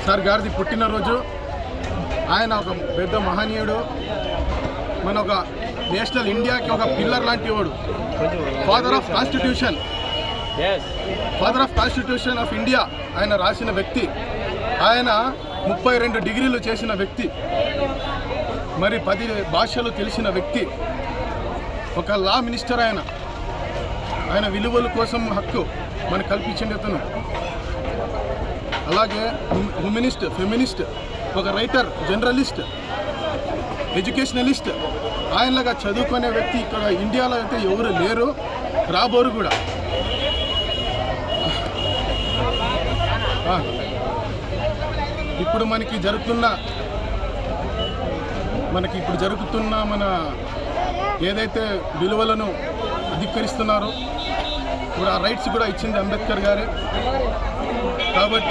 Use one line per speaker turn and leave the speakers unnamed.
Sir గారిది పుట్టినరోజు. ఆయన ఒక పెద్ద మహనీయుడు, మన ఒక నేషనల్ ఇండియాకి ఒక పిల్లర్ లాంటి వాడు. Father of constitution of India ఆయన రాసిన వ్యక్తి. ఆయన 32 డిగ్రీలు చేసిన వ్యక్తి, మరి 10 భాషలు తెలిసిన వ్యక్తి, ఒక లా మినిస్టర్. ఆయన విలువల కోసం హక్కు మనకు కల్పించిన అతను. అలాగే హ్యూమనిస్ట్, ఫెమినిస్ట్, ఒక రైటర్, జర్నలిస్ట్, ఎడ్యుకేషనలిస్ట్. ఆయనలాగా చదువుకునే వ్యక్తి ఇక్కడ ఇండియాలో అయితే ఎవరు లేరు, రాబోరు కూడా. ఇప్పుడు జరుగుతున్న మన ఏదైతే విలువలను అధికరిస్తున్నారో ఇప్పుడు ఆ రైట్స్ కూడా ఇచ్చింది అంబేద్కర్ గారే. కాబట్టి